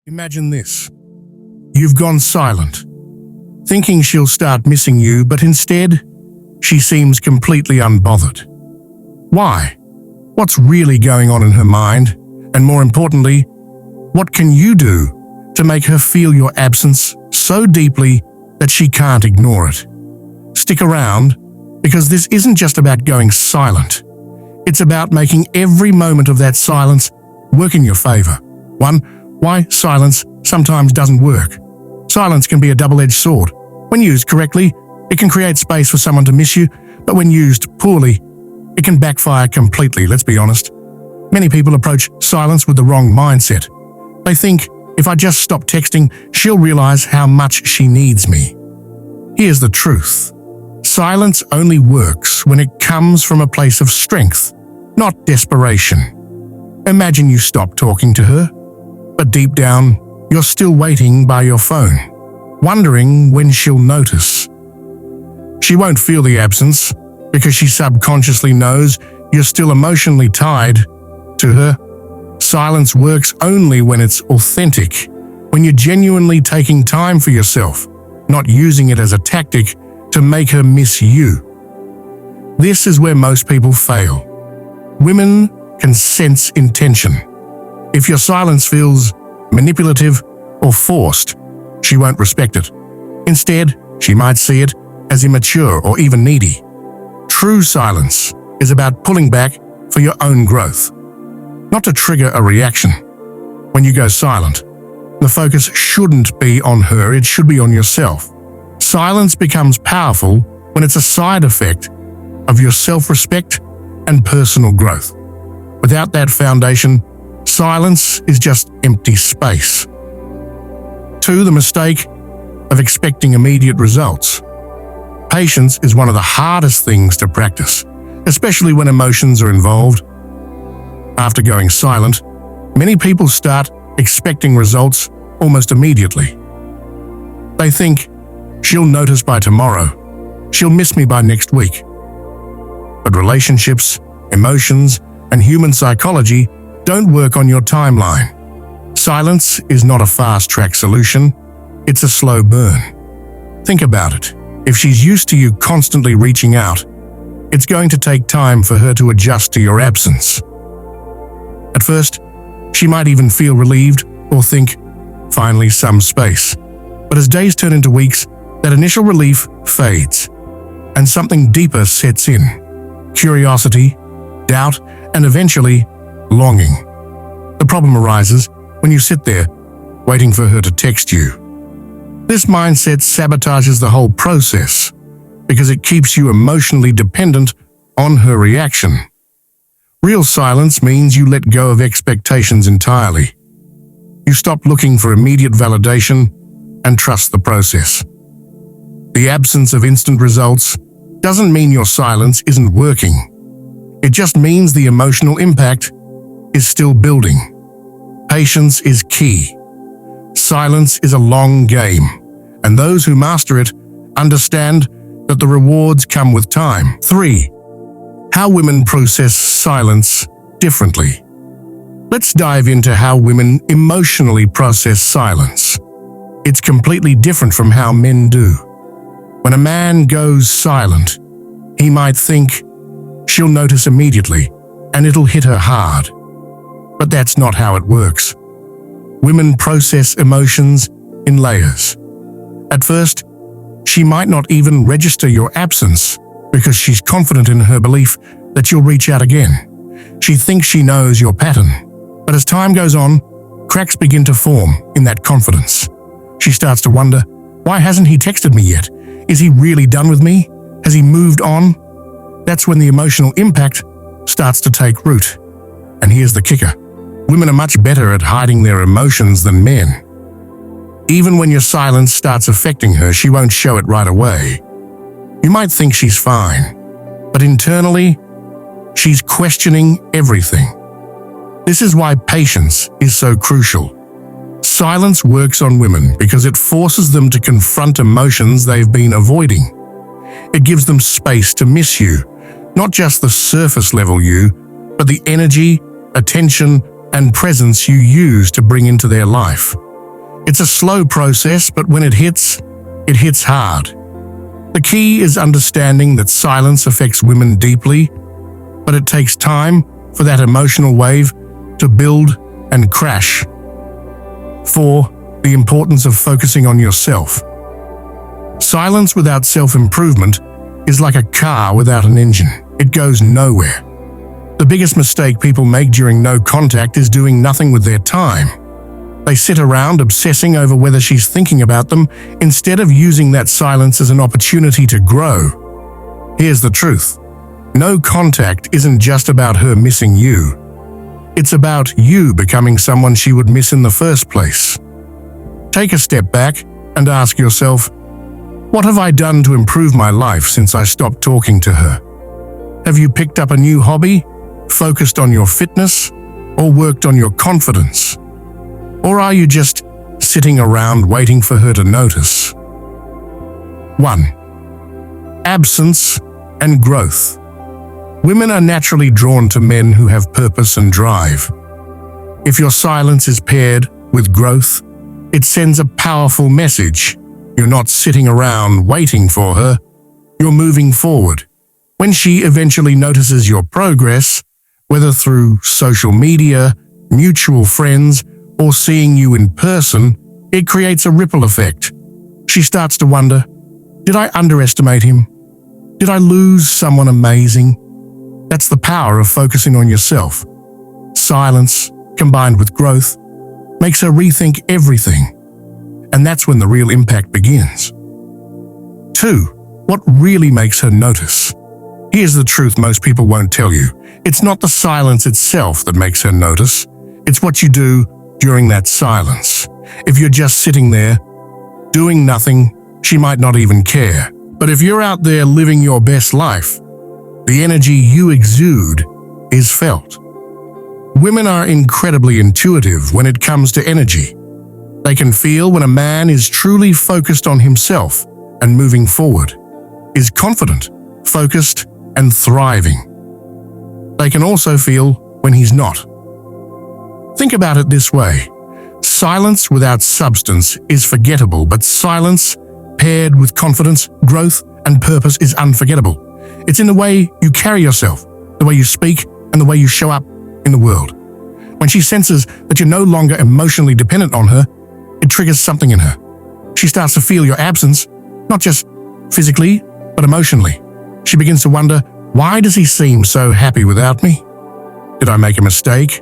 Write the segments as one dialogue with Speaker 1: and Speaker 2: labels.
Speaker 1: Imagine this. You've gone silent, thinking she'll start missing you, but instead, she seems completely unbothered. Why? What's really going on in her mind? And more importantly, what can you do to make her feel your absence so deeply that she can't ignore it? Stick around, because this isn't just about going silent. It's about making every moment of that silence work in your favor. 1. Why silence sometimes doesn't work. Silence can be a double-edged sword. When used correctly, it can create space for someone to miss you, but when used poorly, it can backfire completely, let's be honest. Many people approach silence with the wrong mindset. They think, if I just stop texting, she'll realize how much she needs me. Here's the truth. Silence only works when it comes from a place of strength, not desperation. Imagine you stop talking to her, but deep down, you're still waiting by your phone, wondering when she'll notice. She won't feel the absence because she subconsciously knows you're still emotionally tied to her. Silence works only when it's authentic, when you're genuinely taking time for yourself, not using it as a tactic to make her miss you. This is where most people fail. Women can sense intention. If your silence feels manipulative or forced, she won't respect it. Instead, she might see it as immature or even needy. True silence is about pulling back for your own growth, not to trigger a reaction. When you go silent, the focus shouldn't be on her, it should be on yourself. Silence becomes powerful when it's a side effect of your self-respect and personal growth. Without that foundation, silence is just empty space. 2. The mistake of expecting immediate results. Patience is one of the hardest things to practice, especially when emotions are involved. After going silent, many people start expecting results almost immediately. They think, she'll notice by tomorrow, she'll miss me by next week. But relationships, emotions, and human psychology don't work on your timeline. Silence is not a fast-track solution, it's a slow burn. Think about it. If she's used to you constantly reaching out, it's going to take time for her to adjust to your absence. At first, she might even feel relieved or think, finally some space. But as days turn into weeks, that initial relief fades, and something deeper sets in. Curiosity, doubt, and eventually, longing. The problem arises when you sit there, waiting for her to text you. This mindset sabotages the whole process because it keeps you emotionally dependent on her reaction. Real silence means you let go of expectations entirely. You stop looking for immediate validation and trust the process. The absence of instant results doesn't mean your silence isn't working. It just means the emotional impact is still building. Patience is key. Silence is a long game, and those who master it understand that the rewards come with time. 3. How women process silence differently. Let's dive into how women emotionally process silence. It's completely different from how men do. When a man goes silent, he might think, she'll notice immediately, and it'll hit her hard. But that's not how it works. Women process emotions in layers. At first, she might not even register your absence because she's confident in her belief that you'll reach out again. She thinks she knows your pattern. But as time goes on, cracks begin to form in that confidence. She starts to wonder, why hasn't he texted me yet? Is he really done with me? Has he moved on? That's when the emotional impact starts to take root. And here's the kicker. Women are much better at hiding their emotions than men. Even when your silence starts affecting her, she won't show it right away. You might think she's fine, but internally, she's questioning everything. This is why patience is so crucial. Silence works on women because it forces them to confront emotions they've been avoiding. It gives them space to miss you, not just the surface level you, but the energy, attention, and presence you use to bring into their life. It's a slow process, but when it hits hard. The key is understanding that silence affects women deeply, but it takes time for that emotional wave to build and crash. 4. The importance of focusing on yourself. Silence without self-improvement is like a car without an engine. It goes nowhere. The biggest mistake people make during no contact is doing nothing with their time. They sit around obsessing over whether she's thinking about them instead of using that silence as an opportunity to grow. Here's the truth. No contact isn't just about her missing you. It's about you becoming someone she would miss in the first place. Take a step back and ask yourself, what have I done to improve my life since I stopped talking to her? Have you picked up a new hobby, focused on your fitness, or worked on your confidence? Or are you just sitting around waiting for her to notice? 1. Absence and growth. Women are naturally drawn to men who have purpose and drive. If your silence is paired with growth, it sends a powerful message. You're not sitting around waiting for her, you're moving forward. When she eventually notices your progress, whether through social media, mutual friends, or seeing you in person, it creates a ripple effect. She starts to wonder, did I underestimate him? Did I lose someone amazing? That's the power of focusing on yourself. Silence, combined with growth, makes her rethink everything. And that's when the real impact begins. 2. What really makes her notice? Here's the truth most people won't tell you. It's not the silence itself that makes her notice. It's what you do during that silence. If you're just sitting there, doing nothing, she might not even care. But if you're out there living your best life, the energy you exude is felt. Women are incredibly intuitive when it comes to energy. They can feel when a man is truly focused on himself and moving forward, is confident, focused, and thriving. They can also feel when he's not. Think about it this way. Silence without substance is forgettable, but silence paired with confidence, growth, and purpose is unforgettable. It's in the way you carry yourself, the way you speak, and the way you show up in the world. When she senses that you're no longer emotionally dependent on her, it triggers something in her. She starts to feel your absence, not just physically, but emotionally. She begins to wonder, why does he seem so happy without me? Did I make a mistake?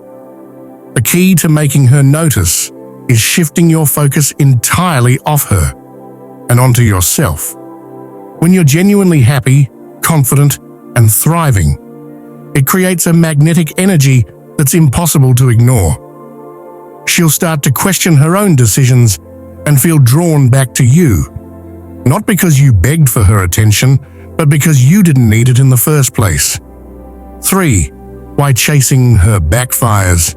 Speaker 1: The key to making her notice is shifting your focus entirely off her and onto yourself. When you're genuinely happy, confident, and thriving, it creates a magnetic energy that's impossible to ignore. She'll start to question her own decisions and feel drawn back to you, not because you begged for her attention, but because you didn't need it in the first place. 3. Why chasing her backfires.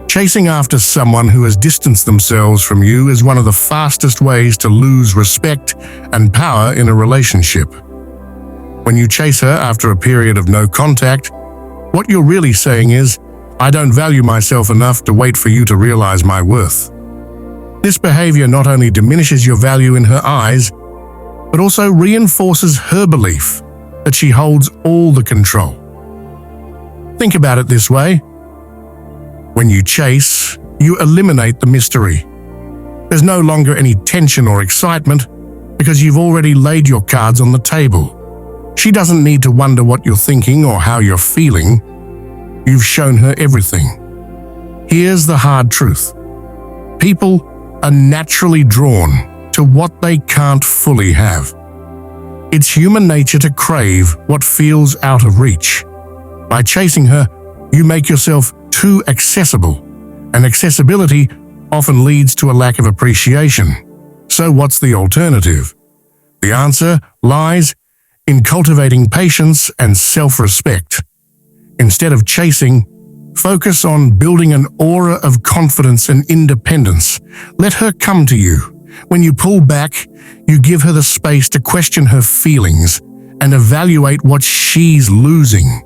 Speaker 1: Chasing after someone who has distanced themselves from you is one of the fastest ways to lose respect and power in a relationship. When you chase her after a period of no contact, what you're really saying is, I don't value myself enough to wait for you to realize my worth. This behavior not only diminishes your value in her eyes, but also reinforces her belief that she holds all the control. Think about it this way. When you chase, you eliminate the mystery. There's no longer any tension or excitement because you've already laid your cards on the table. She doesn't need to wonder what you're thinking or how you're feeling. You've shown her everything. Here's the hard truth. People are naturally drawn to what they can't fully have. It's human nature to crave what feels out of reach. By chasing her, you make yourself too accessible, and accessibility often leads to a lack of appreciation. So what's the alternative? The answer lies in cultivating patience and self-respect. Instead of chasing, focus on building an aura of confidence and independence. Let her come to you. When you pull back, you give her the space to question her feelings and evaluate what she's losing.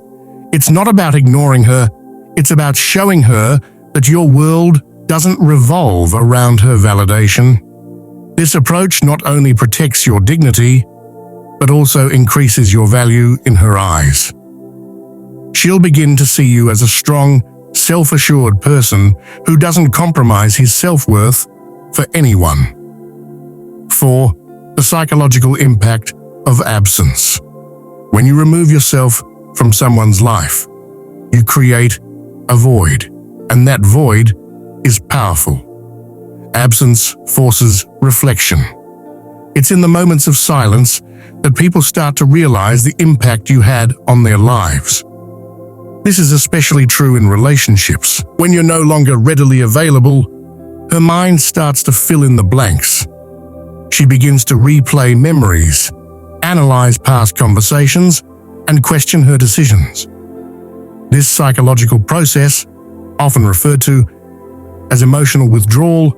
Speaker 1: It's not about ignoring her, it's about showing her that your world doesn't revolve around her validation. This approach not only protects your dignity, but also increases your value in her eyes. She'll begin to see you as a strong, self-assured person who doesn't compromise his self-worth for anyone. 4. The psychological impact of absence. When you remove yourself from someone's life, you create a void, and that void is powerful. Absence forces reflection. It's in the moments of silence that people start to realize the impact you had on their lives. This is especially true in relationships. When you're no longer readily available, her mind starts to fill in the blanks. She begins to replay memories, analyze past conversations, and question her decisions. This psychological process, often referred to as emotional withdrawal,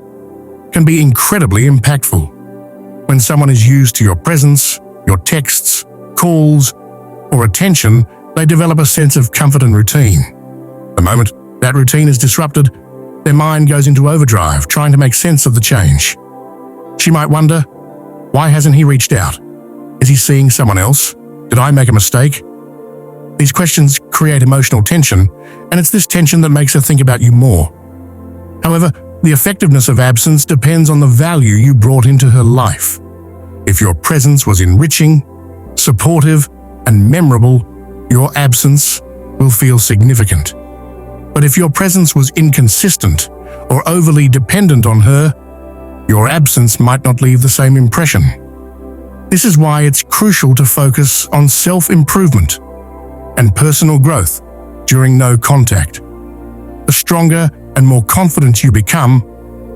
Speaker 1: can be incredibly impactful. When someone is used to your presence, your texts, calls, or attention, they develop a sense of comfort and routine. The moment that routine is disrupted, their mind goes into overdrive, trying to make sense of the change. She might wonder, why hasn't he reached out? Is he seeing someone else? Did I make a mistake? These questions create emotional tension, and it's this tension that makes her think about you more. However, the effectiveness of absence depends on the value you brought into her life. If your presence was enriching, supportive, and memorable, your absence will feel significant. But if your presence was inconsistent or overly dependent on her, your absence might not leave the same impression. This is why it's crucial to focus on self-improvement and personal growth during no contact. The stronger and more confident you become,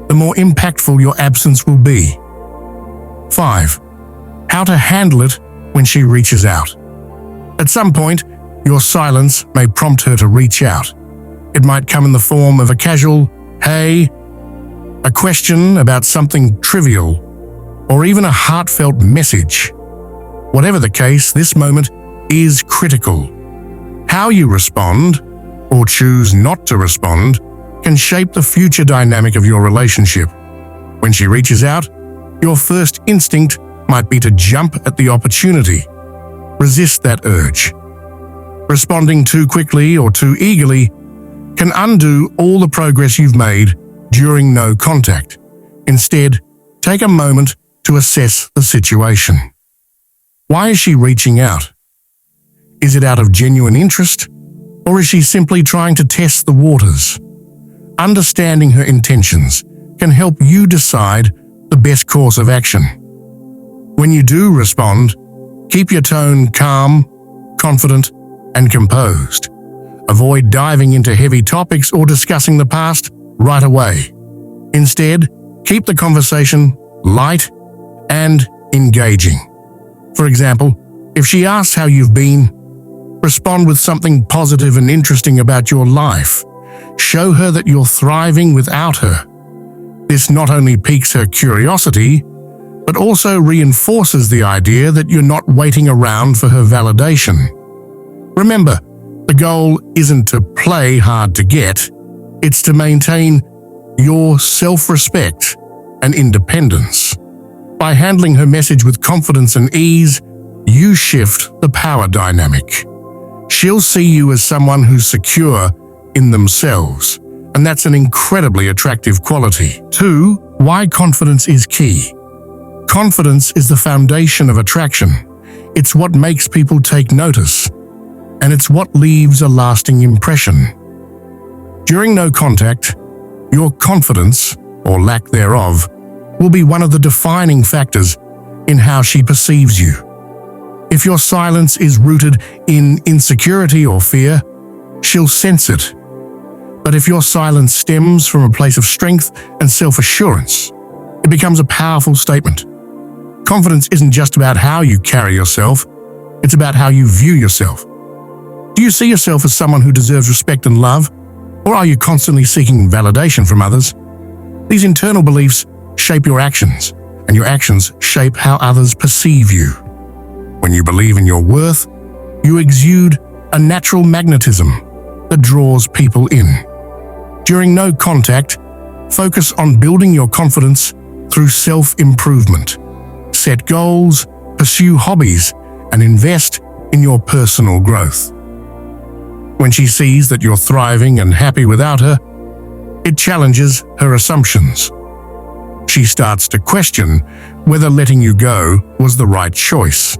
Speaker 1: the more impactful your absence will be. 5. How to handle it when she reaches out. At some point, your silence may prompt her to reach out. It might come in the form of a casual, "Hey," a question about something trivial, or even a heartfelt message. Whatever the case, this moment is critical. How you respond, or choose not to respond, can shape the future dynamic of your relationship. When she reaches out, your first instinct might be to jump at the opportunity. Resist that urge. Responding too quickly or too eagerly can undo all the progress you've made during no contact. Instead, take a moment to assess the situation. Why is she reaching out? Is it out of genuine interest, or is she simply trying to test the waters? Understanding her intentions can help you decide the best course of action. When you do respond, keep your tone calm, confident, and composed. Avoid diving into heavy topics or discussing the past right away. Instead, keep the conversation light and engaging. For example, if she asks how you've been, respond with something positive and interesting about your life. Show her that you're thriving without her. This not only piques her curiosity, but also reinforces the idea that you're not waiting around for her validation. Remember, the goal isn't to play hard to get, it's to maintain your self-respect and independence. By handling her message with confidence and ease, you shift the power dynamic. She'll see you as someone who's secure in themselves, and that's an incredibly attractive quality. 2. Why confidence is key. Confidence is the foundation of attraction. It's what makes people take notice, and it's what leaves a lasting impression. During no contact, your confidence, or lack thereof, will be one of the defining factors in how she perceives you. If your silence is rooted in insecurity or fear, she'll sense it. But if your silence stems from a place of strength and self-assurance, it becomes a powerful statement. Confidence isn't just about how you carry yourself, it's about how you view yourself. Do you see yourself as someone who deserves respect and love, or are you constantly seeking validation from others? These internal beliefs shape your actions, and your actions shape how others perceive you. When you believe in your worth, you exude a natural magnetism that draws people in. During no contact, Focus on building your confidence through self-improvement. Set goals, pursue hobbies, and invest in your personal growth. When she sees that you're thriving and happy without her, it challenges her assumptions. She starts to question whether letting you go was the right choice.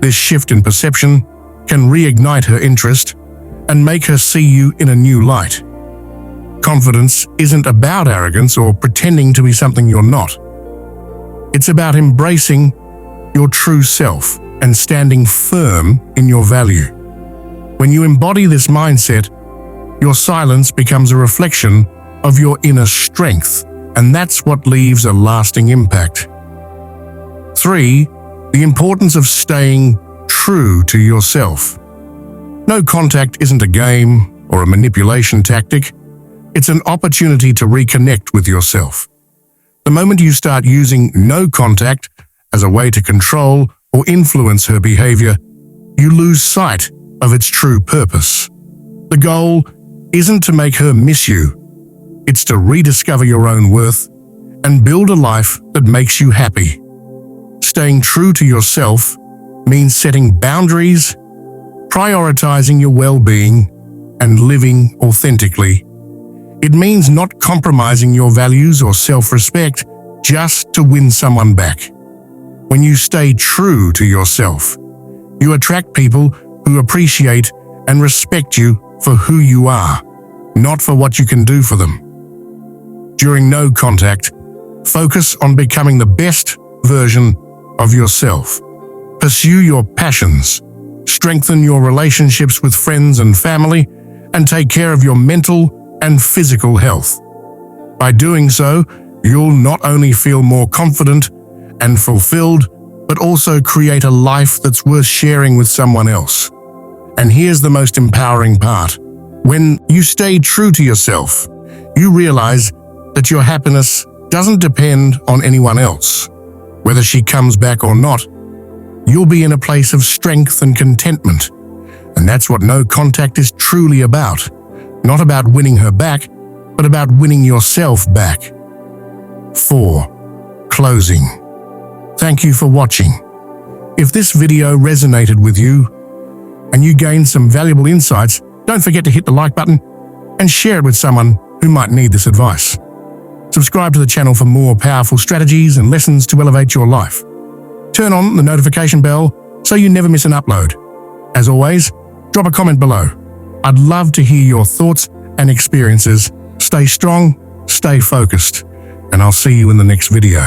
Speaker 1: This shift in perception can reignite her interest and make her see you in a new light. Confidence isn't about arrogance or pretending to be something you're not. It's about embracing your true self and standing firm in your value. When you embody this mindset, your silence becomes a reflection of your inner strength, and that's what leaves a lasting impact. 3. The importance of staying true to yourself. No contact isn't a game or a manipulation tactic. It's an opportunity to reconnect with yourself. The moment you start using no contact as a way to control or influence her behavior, you lose sight of its true purpose. The goal isn't to make her miss you. It's to rediscover your own worth and build a life that makes you happy. Staying true to yourself means setting boundaries, prioritizing your well-being, and living authentically. It means not compromising your values or self-respect just to win someone back. When you stay true to yourself, you attract people who appreciate and respect you for who you are, not for what you can do for them. During no contact, focus on becoming the best version of yourself. Pursue your passions, strengthen your relationships with friends and family, and take care of your mental and physical health. By doing so, you'll not only feel more confident and fulfilled, but also create a life that's worth sharing with someone else. And here's the most empowering part. When you stay true to yourself, you realize that your happiness doesn't depend on anyone else. Whether she comes back or not, you'll be in a place of strength and contentment. And that's what no contact is truly about. Not about winning her back, but about winning yourself back. 4. Closing. Thank you for watching. If this video resonated with you and you gained some valuable insights, don't forget to hit the like button and share it with someone who might need this advice. Subscribe to the channel for more powerful strategies and lessons to elevate your life. Turn on the notification bell so you never miss an upload. As always, drop a comment below. I'd love to hear your thoughts and experiences. Stay strong, stay focused, and I'll see you in the next video.